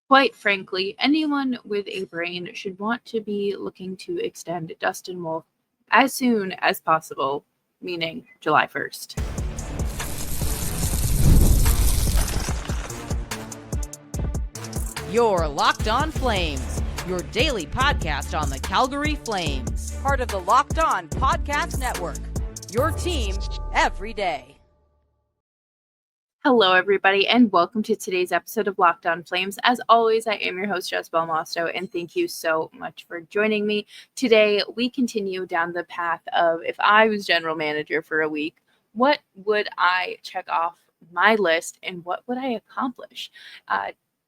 Quite frankly, anyone with a brain should want to be looking to extend Dustin Wolf as soon as possible, meaning July 1st. You're Locked On Flames, your daily podcast on the Calgary Flames. Part of the Locked On Podcast Network, your team every day. Hello, everybody, and welcome to today's episode of Locked On Flames. As always, I am your host, Jessica Belmosto, and thank you so much for joining me. Today, we continue down the path of if I was general manager for a week, what would I check off my list and what would I accomplish?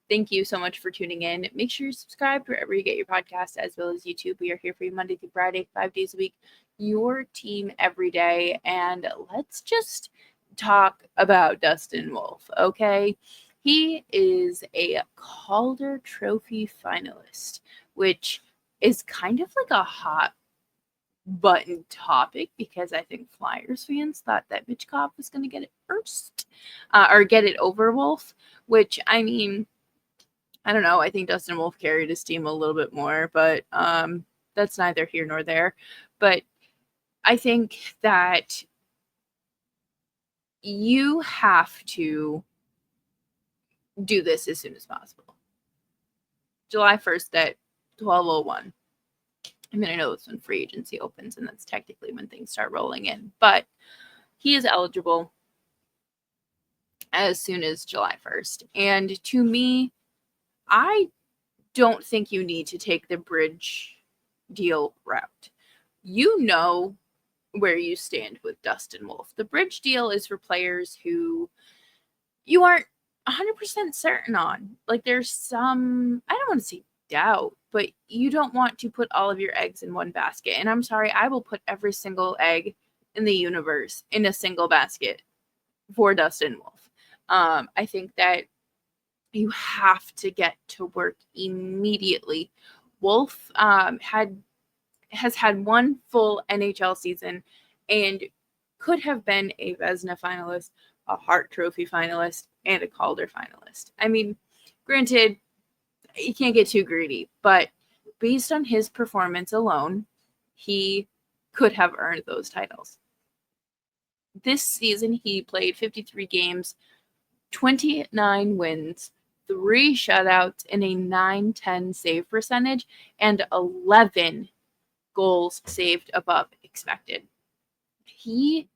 Thank you so much for tuning in. Make sure you subscribe wherever you get your podcasts, as well as YouTube. We are here for you Monday through Friday, 5 days a week, your team every day, and let's just talk about Dustin Wolf, okay? He is a Calder Trophy finalist, which is kind of like a hot button topic because I think Flyers fans thought that Mitchkov was going to get it first or get it over Wolf, which, I mean, I don't know. I think Dustin Wolf carried his team a little bit more, but that's neither here nor there. But I think that you have to do this as soon as possible. July 1st at 12:01. I mean, I know it's when free agency opens, and that's technically when things start rolling in. But he is eligible as soon as July 1st. And to me, I don't think you need to take the bridge deal route. You know where you stand with Dustin Wolf. The bridge deal is for players who you aren't 100% certain on. Like, there's some, I don't want to say doubt, but you don't want to put all of your eggs in one basket. And I'm sorry, I will put every single egg in the universe in a single basket for Dustin Wolf. I think that you have to get to work immediately. Wolf has had one full NHL season and could have been a Vezina finalist, a Hart Trophy finalist, and a Calder finalist. I mean, granted, you can't get too greedy, but based on his performance alone, he could have earned those titles. This season, he played 53 games, 29 wins, 3 shutouts, and a .910 save percentage, and 11 goals saved above expected. He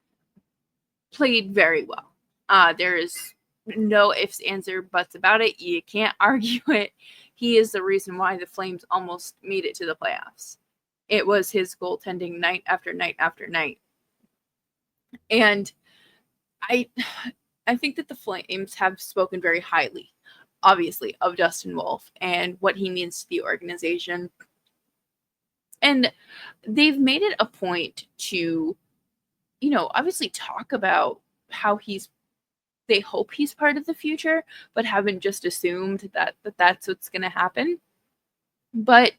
played very well. There is no ifs, ands, or buts about it. You can't argue it. He is the reason why the Flames almost made it to the playoffs. It was his goaltending night after night after night. And I think that the Flames have spoken very highly, obviously, of Dustin Wolf and what he means to the organization. And they've made it a point to, obviously talk about how they hope he's part of the future, but haven't just assumed that that's what's going to happen. But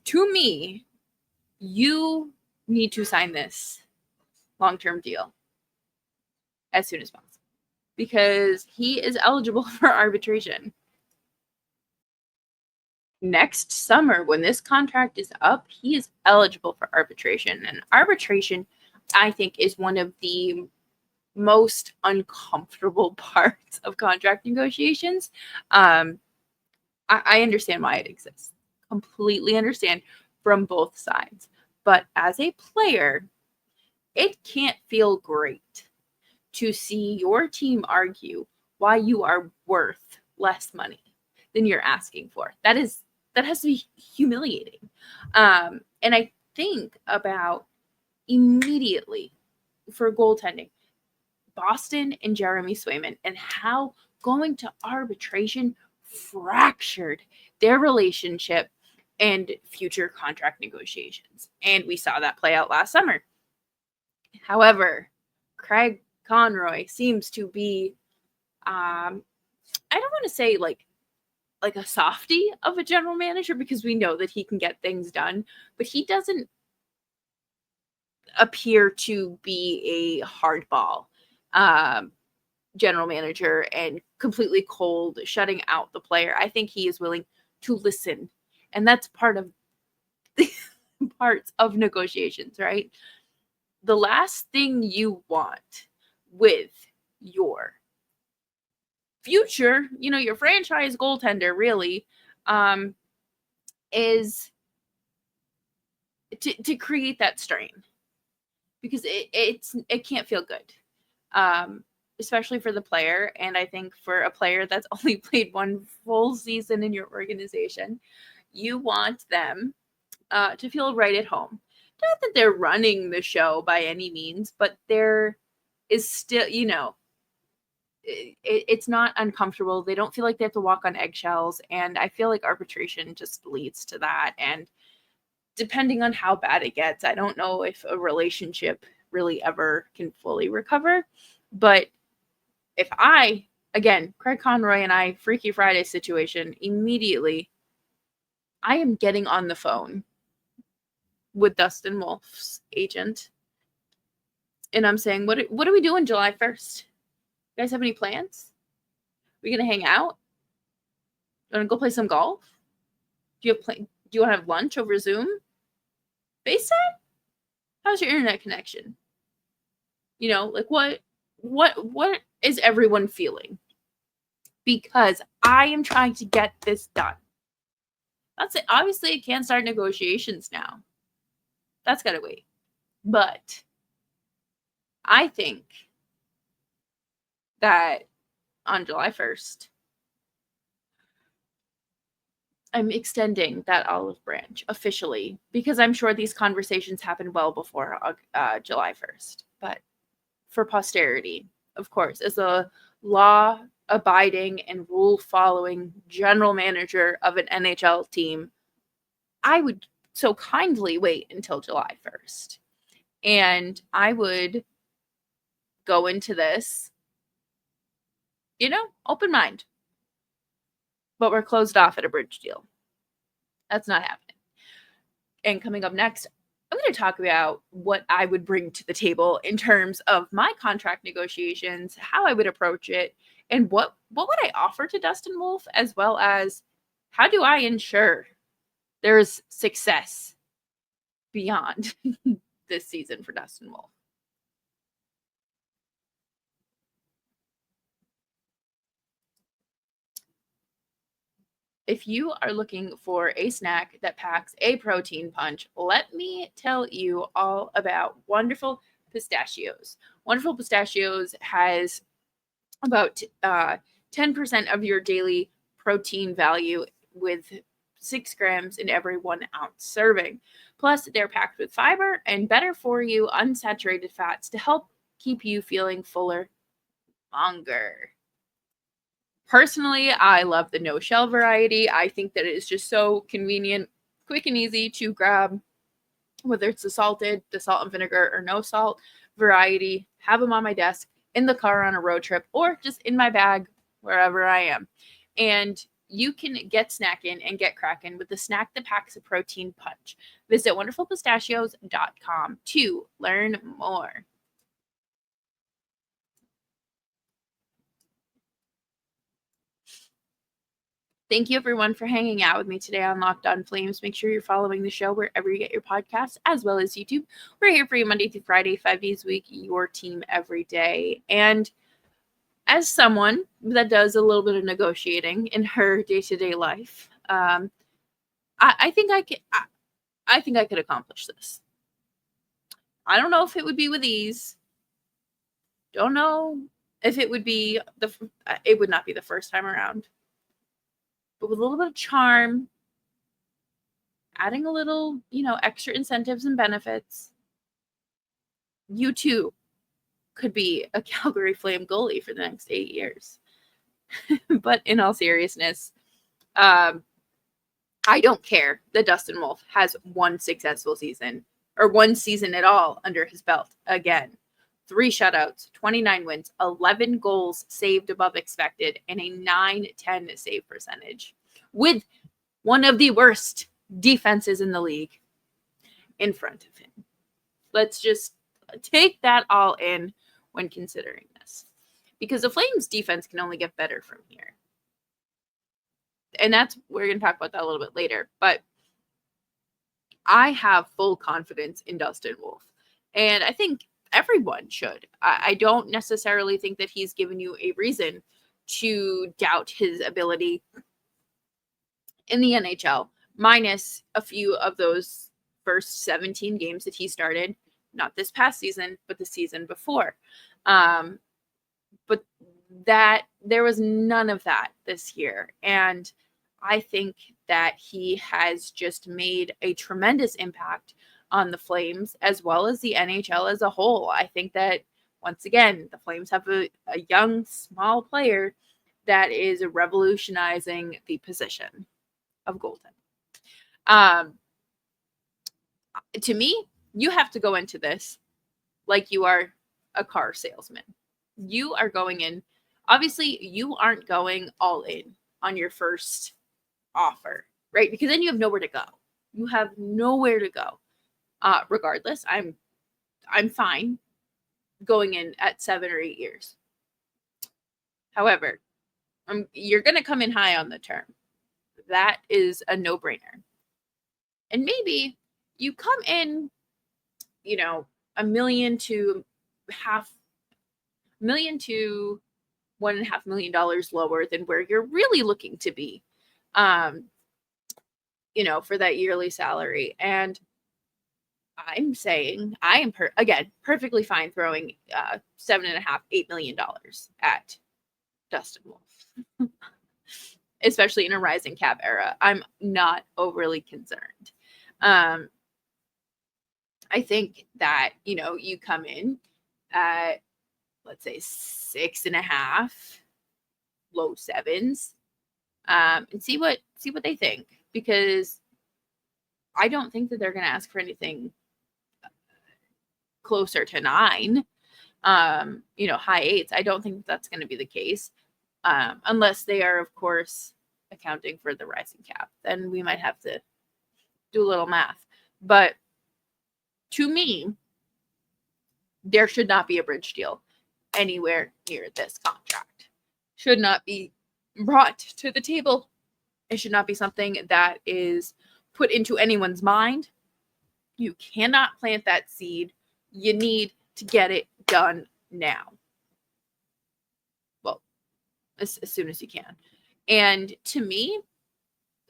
to me, you need to sign this long-term deal as soon as possible because he is eligible for arbitration. Next summer, when this contract is up, he is eligible for arbitration. And arbitration, I think, is one of the most uncomfortable parts of contract negotiations. I understand why it exists. Completely understand from both sides. But as a player, it can't feel great to see your team argue why you are worth less money than you're asking for. That has to be humiliating. And I think about immediately for goaltending, Boston and Jeremy Swayman, and how going to arbitration fractured their relationship and future contract negotiations. And we saw that play out last summer. However, Craig Conroy seems to be, I don't want to say like a softie of a general manager because we know that he can get things done, but he doesn't appear to be a hardball general manager and completely cold, shutting out the player. I think he is willing to listen. And that's part of parts of negotiations, right? The last thing you want with your future, your franchise goaltender really, is to create that strain, because it can't feel good, especially for the player. And I think for a player that's only played one full season in your organization, you want them to feel right at home. Not that they're running the show by any means, but there is still, it's not uncomfortable. They don't feel like they have to walk on eggshells. And I feel like arbitration just leads to that. And depending on how bad it gets, I don't know if a relationship really ever can fully recover. But if again, Craig Conroy and I, Freaky Friday situation, immediately, I am getting on the phone with Dustin Wolf's agent. And I'm saying, what are we doing July 1st? You guys have any plans? Are we going to hang out? Want to go play some golf? Do you want to have lunch over Zoom? FaceTime? How's your internet connection? Like what is everyone feeling? Because I am trying to get this done. That's it. Obviously, I can't start negotiations now. That's got to wait. But I think that on July 1st, I'm extending that olive branch officially, because I'm sure these conversations happened well before July 1st. But for posterity, of course, as a law-abiding and rule-following general manager of an NHL team, I would so kindly wait until July 1st. And I would go into this, open mind. But we're closed off at a bridge deal. That's not happening. And coming up next, I'm going to talk about what I would bring to the table in terms of my contract negotiations, how I would approach it, and what would I offer to Dustin Wolf, as well as how do I ensure there's success beyond this season for Dustin Wolf. If you are looking for a snack that packs a protein punch, let me tell you all about Wonderful Pistachios. Wonderful Pistachios has about 10% of your daily protein value, with 6 grams in every 1 ounce serving. Plus, they're packed with fiber and better for you unsaturated fats to help keep you feeling fuller longer. Personally, I love the no-shell variety. I think that it is just so convenient, quick and easy to grab, whether it's the salt and vinegar, or no salt variety. Have them on my desk, in the car on a road trip, or just in my bag wherever I am. And you can get snacking and get cracking with the snack that packs a protein punch. Visit wonderfulpistachios.com to learn more. Thank you, everyone, for hanging out with me today on Locked On Flames. Make sure you're following the show wherever you get your podcasts, as well as YouTube. We're here for you Monday through Friday, 5 days a week, your team every day. And as someone that does a little bit of negotiating in her day-to-day life, I think I could accomplish this. I don't know if it would be with ease. Don't know if it would be it would not be the first time around. But with a little bit of charm, adding a little, extra incentives and benefits, you too could be a Calgary Flame goalie for the next 8 years. But in all seriousness, I don't care that Dustin Wolf has one successful season, or one season at all under his belt. Again, 3 shutouts, 29 wins, 11 goals saved above expected, and a .910 save percentage, with one of the worst defenses in the league in front of him. Let's just take that all in when considering this. because the Flames defense can only get better from here. And we're going to talk about that a little bit later, but I have full confidence in Dustin Wolf. And I think everyone should. I don't necessarily think that he's given you a reason to doubt his ability in the NHL, minus a few of those first 17 games that he started, not this past season, but the season before. But that there was none of that this year. And I think that he has just made a tremendous impact on the Flames as well as the NHL as a whole. I think that, once again, the Flames have a young, small player that is revolutionizing the position of goaltender. To me, you have to go into this like you are a car salesman. You are going in. Obviously, you aren't going all in on your first offer, right? Because then you have nowhere to go. You have nowhere to go. Regardless, I'm fine going in at 7 or 8 years. However, you're going to come in high on the term. That is a no-brainer. And maybe you come in, $1 million to $1.5 million lower than where you're really looking to be, for that yearly salary. And I'm saying I am perfectly fine throwing $7.5-8 million at Dustin Wolf, especially in a rising cap era. I'm not overly concerned. I think that you come in at, let's say, 6.5, low 7s, and see what they think, because I don't think that they're going to ask for anything closer to 9, high 8s. I don't think that's going to be the case, unless they are, of course, accounting for the rising cap. Then we might have to do a little math. But to me, there should not be a bridge deal anywhere near this contract. Should not be brought to the table. It should not be something that is put into anyone's mind. You cannot plant that seed. You need to get it done now. Well, as soon as you can. And to me,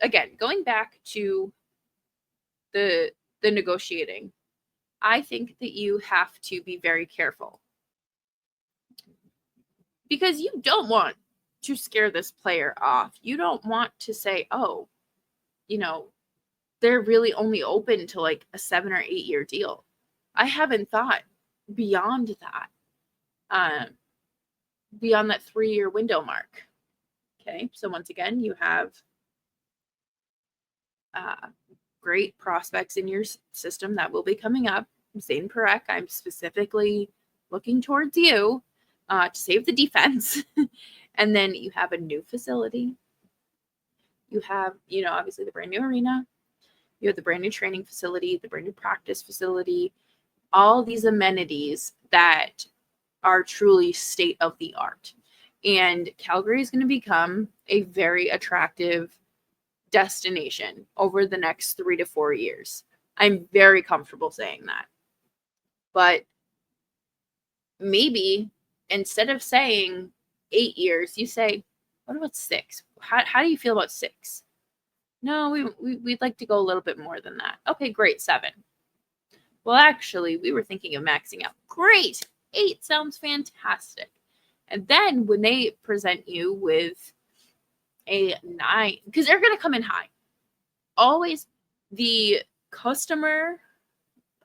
again, going back to the negotiating, I think that you have to be very careful, because you don't want to scare this player off. You don't want to say, oh, they're really only open to like a 7 or 8 year deal. I haven't thought beyond that, beyond that 3-year window mark. Okay, so once again, you have great prospects in your system that will be coming up. Zane Parekh, I'm specifically looking towards you to save the defense. And then you have a new facility. You have, obviously the brand new arena. You have the brand new training facility, the brand new practice facility, all these amenities that are truly state of the art. And Calgary is going to become a very attractive destination over the next 3 to 4 years. I'm very comfortable saying that. But maybe instead of saying 8 years, you say, what about 6? How do you feel about 6? No, we'd like to go a little bit more than that. Okay, great, 7. Well, actually, we were thinking of maxing out. Great, 8 sounds fantastic. And then when they present you with a 9, because they're going to come in high. Always the customer,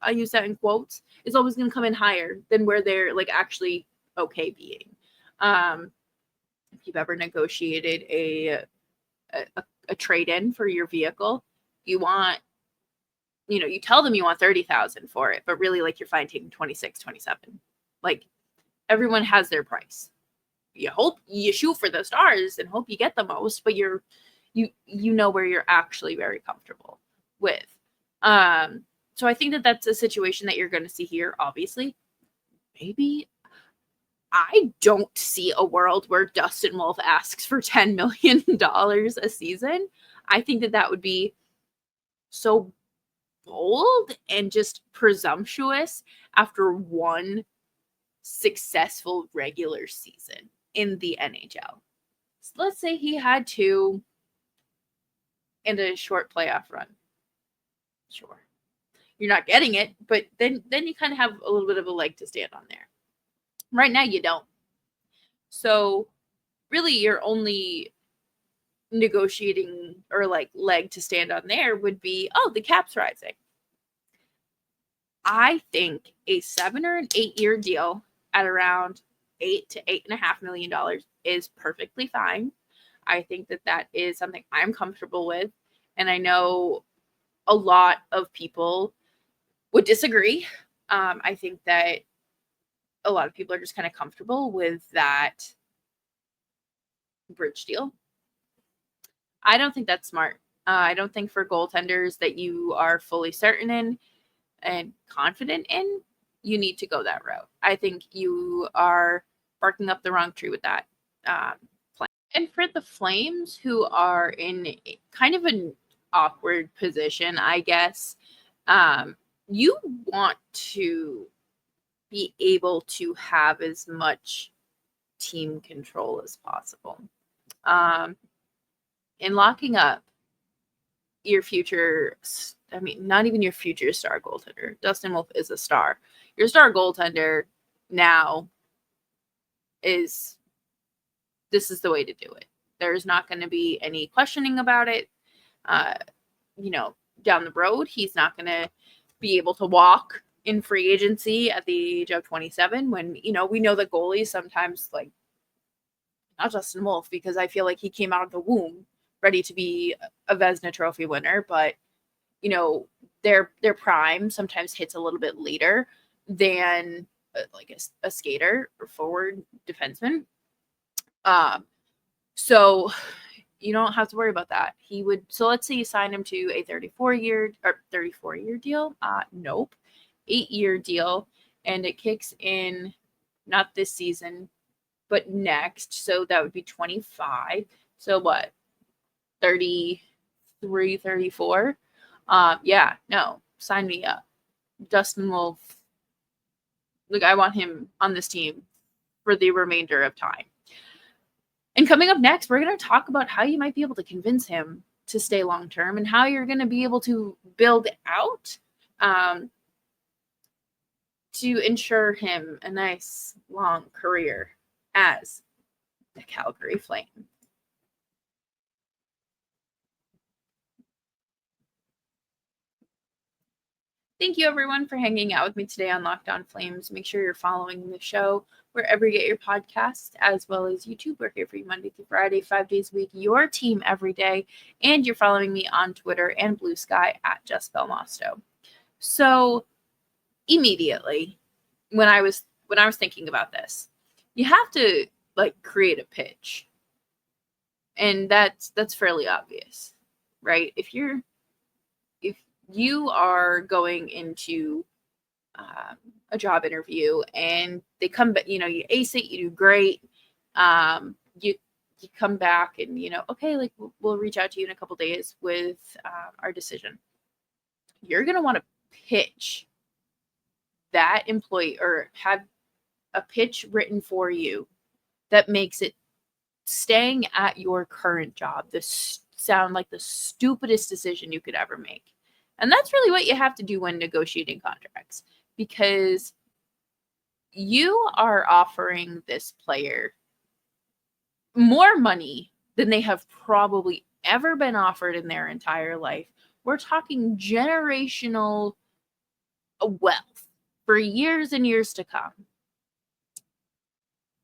I use that in quotes, is always going to come in higher than where they're like actually okay being. If you've ever negotiated a trade-in for your vehicle, you want, you tell them you want $30,000 for it, but really like you're fine taking 26, 27. Like everyone has their price. You shoot for the stars and hope you get the most, but you know where you're actually very comfortable with. So I think that that's a situation that you're going to see here. Obviously, maybe I don't see a world where Dustin Wolf asks for $10 million a season. I think that would be so bold and just presumptuous after one successful regular season in the NHL. So let's say he had two and a short playoff run. Sure. You're not getting it, but then you kind of have a little bit of a leg to stand on there. Right now you don't. So really your only negotiating or like leg to stand on there would be, oh, the cap's rising. I think a 7 or an 8 year deal at around $8 to $8.5 million is perfectly fine. I think that is something I'm comfortable with. And I know a lot of people would disagree. I think that a lot of people are just kind of comfortable with that bridge deal. I don't think that's smart. I don't think for goaltenders that you are fully certain in and confident in, you need to go that route. I think you are barking up the wrong tree with that plan. And for the Flames, who are in kind of an awkward position, I guess, you want to be able to have as much team control as possible. In locking up your future, I mean, not even your future star goaltender. Dustin Wolf is a star. Your star goaltender now this is the way to do it. There's not going to be any questioning about it. Down the road, he's not going to be able to walk in free agency at the age of 27 when, we know that goalies sometimes, like, not Dustin Wolf, because I feel like he came out of the womb ready to be a Vezina Trophy winner, but their prime sometimes hits a little bit later than like a skater or forward defenseman. So you don't have to worry about that. So let's say you sign him to a 34-year deal. Nope. 8-year deal, and it kicks in not this season, but next. So that would be 25. So what? 33, 34. Yeah, no, sign me up. Dustin Wolf, like, I want him on this team for the remainder of time. And coming up next, we're going to talk about how you might be able to convince him to stay long term and how you're going to be able to build out to ensure him a nice long career as the Calgary Flame. Thank you, everyone, for hanging out with me today on Locked On Flames. Make sure you're following the show wherever you get your podcasts, as well as YouTube. We're here for you Monday through Friday, 5 days a week, your team every day. And you're following me on Twitter and Blue Sky at Jessica Belmosto. So immediately, when I was thinking about this, you have to create a pitch. And that's fairly obvious, right? If you are going into a job interview and they come back, you ace it, you do great. You come back and, okay, we'll reach out to you in a couple days with our decision. You're going to want to pitch that employee or have a pitch written for you that makes it staying at your current job sound like the stupidest decision you could ever make. And that's really what you have to do when negotiating contracts, because you are offering this player more money than they have probably ever been offered in their entire life. We're talking generational wealth for years and years to come.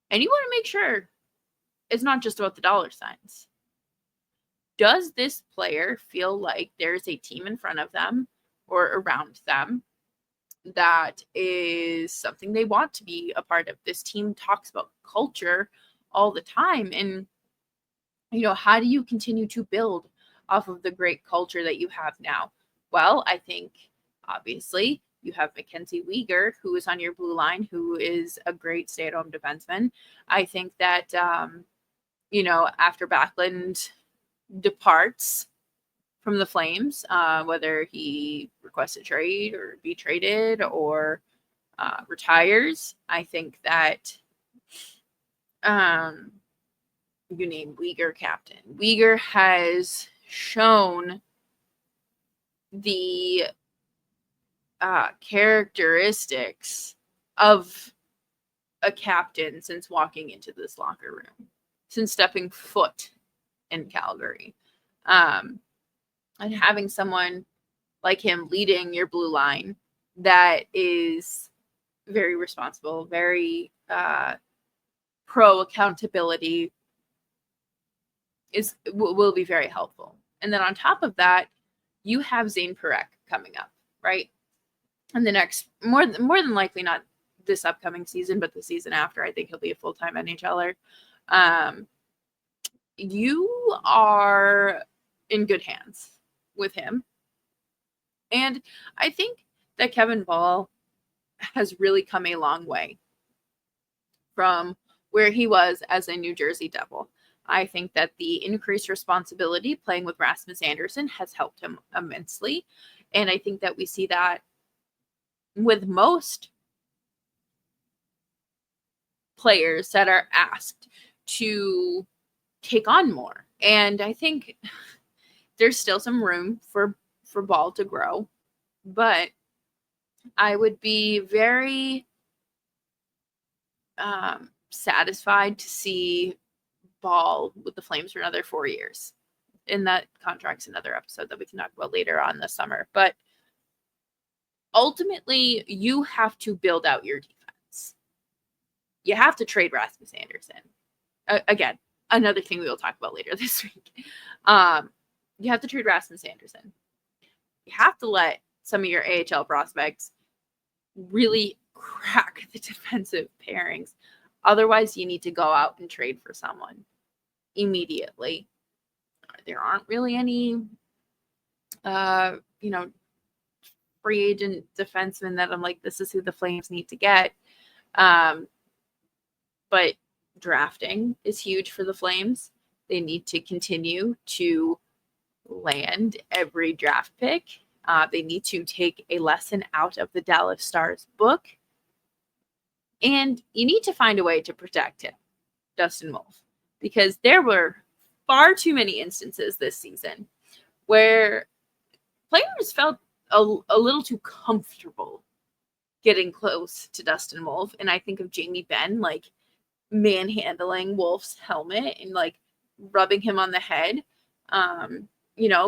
And you want to make sure it's not just about the dollar signs. Does this player feel like there's a team in front of them or around them that is something they want to be a part of? This team talks about culture all the time. And, how do you continue to build off of the great culture that you have now? Well, I think, obviously, You have Mackenzie Weegar, who is on your blue line, who is a great stay-at-home defenseman. I think that, after Backlund departs from the Flames, whether he requests a trade or be traded or retires, I think that you name Weegar captain. Weegar has shown the characteristics of a captain since walking into this locker room, since stepping foot in Calgary. And having someone like him leading your blue line that is very responsible, very pro accountability will be very helpful. And then on top of that, you have Zane Parekh coming up, right? And the next, more than likely not this upcoming season, but the season after, I think he'll be a full-time NHLer. You are in good hands with him. And I think that Kevin Ball has really come a long way from where he was as a New Jersey Devil. I think that the increased responsibility playing with Rasmus Andersson has helped him immensely. And I think that we see that with most players that are asked to take on more. And I think there's still some room for Ball to grow, but I would be very satisfied to see Ball with the Flames for another 4 years. And that contract's another episode that we can talk about later on this summer. But ultimately, you have to build out your defense. You have to trade Rasmus Andersson. Again, another thing we will talk about later this week. You have to trade Rasmus Andersson. You have to let some of your AHL prospects really crack the defensive pairings. Otherwise, you need to go out and trade for someone immediately. There aren't really any, free agent defensemen that I'm like, this is who the Flames need to get. But drafting is huge for the Flames. They need to continue to land every draft pick. They need to take a lesson out of the Dallas Stars book. And you need to find a way to protect him, Dustin Wolf, because there were far too many instances this season where players felt a little too comfortable getting close to Dustin Wolf. And I think of Jamie Benn, like, manhandling Wolf's helmet and, like, rubbing him on the head.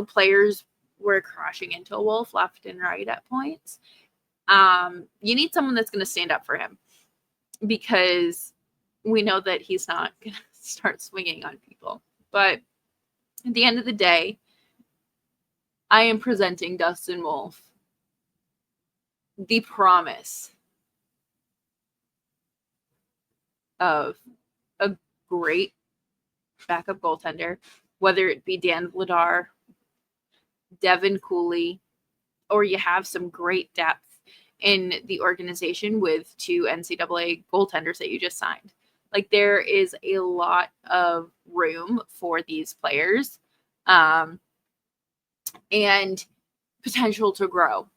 Players were crashing into Wolf left and right at points. You need someone that's going to stand up for him, because we know that he's not going to start swinging on people. But at the end of the day, I am presenting Dustin Wolf the promise of a great backup goaltender, whether it be Dan Vladar, Devin Cooley, or you have some great depth in the organization with 2 NCAA goaltenders that you just signed. Like, there is a lot of room for these players, and potential to grow.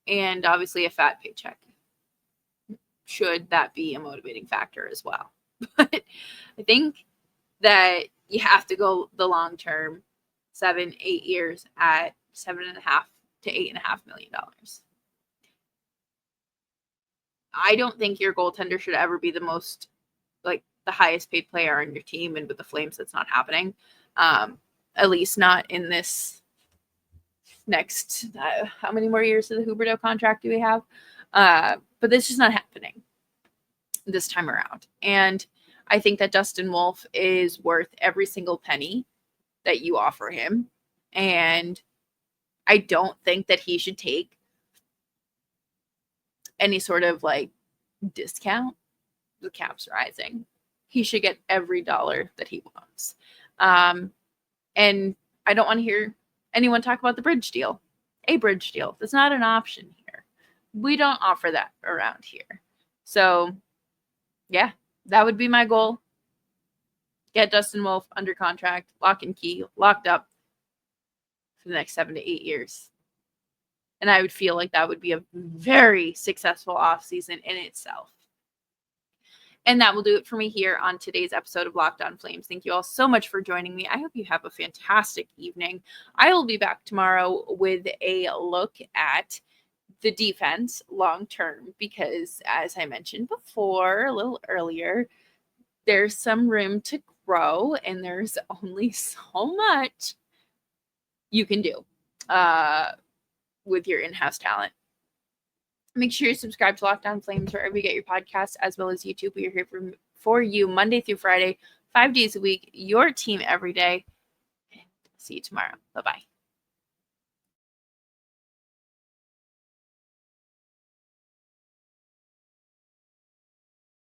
And obviously a fat paycheck, should that be a motivating factor as well. But I think that you have to go the long term, 7-8 years at $7.5 to $8.5 million. I don't think your goaltender should ever be the most, like, the highest paid player on your team, and with the Flames, that's not happening. At least not in this next, how many more years of the Huberdeau contract do we have? But this is not happening this time around. And I think that Dustin Wolf is worth every single penny that you offer him. And I don't think that he should take any sort of, like, discount. The cap's rising. He should get every dollar that he wants. And I don't want to hear anyone talk about the bridge deal. A bridge deal. That's not an option here. We don't offer that around here. So, yeah, that would be my goal. Get Dustin Wolf under contract, lock and key, locked up for the next 7 to 8 years. And I would feel like that would be a very successful offseason in itself. And that will do it for me here on today's episode of Locked On Flames. Thank you all so much for joining me. I hope you have a fantastic evening. I will be back tomorrow with a look at the defense long term because, as I mentioned before, a little earlier, there's some room to grow and there's only so much you can do with your in-house talent. Make sure you subscribe to Locked On Flames wherever you get your podcasts, as well as YouTube. We are here for you Monday through Friday, 5 days a week, your team every day. See you tomorrow. Bye-bye.